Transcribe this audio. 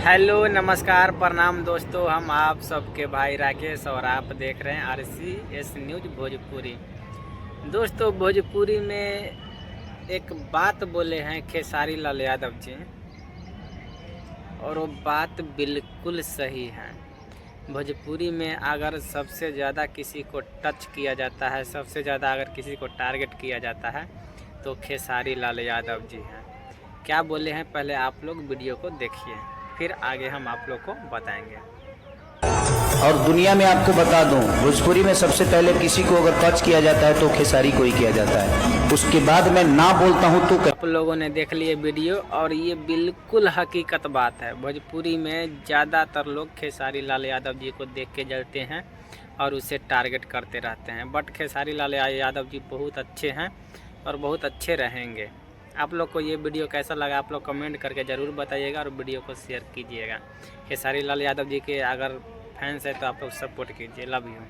Hello नमस्कार प्रणाम दोस्तों, हम आप सबके भाई राकेश और आप देख रहे हैं RCS न्यूज भोजपुरी। दोस्तों, भोजपुरी में एक बात बोले हैं खेसारी लाल यादव जी, और वो बात बिल्कुल सही है। भोजपुरी में अगर सबसे ज़्यादा किसी को टच किया जाता है, सबसे ज़्यादा अगर किसी को टारगेट किया जाता है तो खेसारी लाल यादव जी हैं। क्या बोले हैं, पहले आप लोग वीडियो को देखिए, फिर आगे हम आप लोग को बताएंगे। और दुनिया में आपको बता दूं, भोजपुरी में सबसे पहले किसी को अगर टच किया जाता है तो खेसारी को ही किया जाता है। उसके बाद मैं ना बोलता हूं तो आप लोगों ने देख लिए वीडियो, और ये बिल्कुल हकीकत बात है। भोजपुरी में ज़्यादातर लोग खेसारी लाल यादव जी को देख के जलते हैं और उसे टारगेट करते रहते हैं। बट खेसारी लाल यादव जी बहुत अच्छे हैं और बहुत अच्छे रहेंगे। आप लोग को ये वीडियो कैसा लगा, आप लोग कमेंट करके ज़रूर बताइएगा और वीडियो को शेयर कीजिएगा। खेसारी लाल यादव जी के अगर फैंस है तो आप लोग सपोर्ट कीजिए। Love you.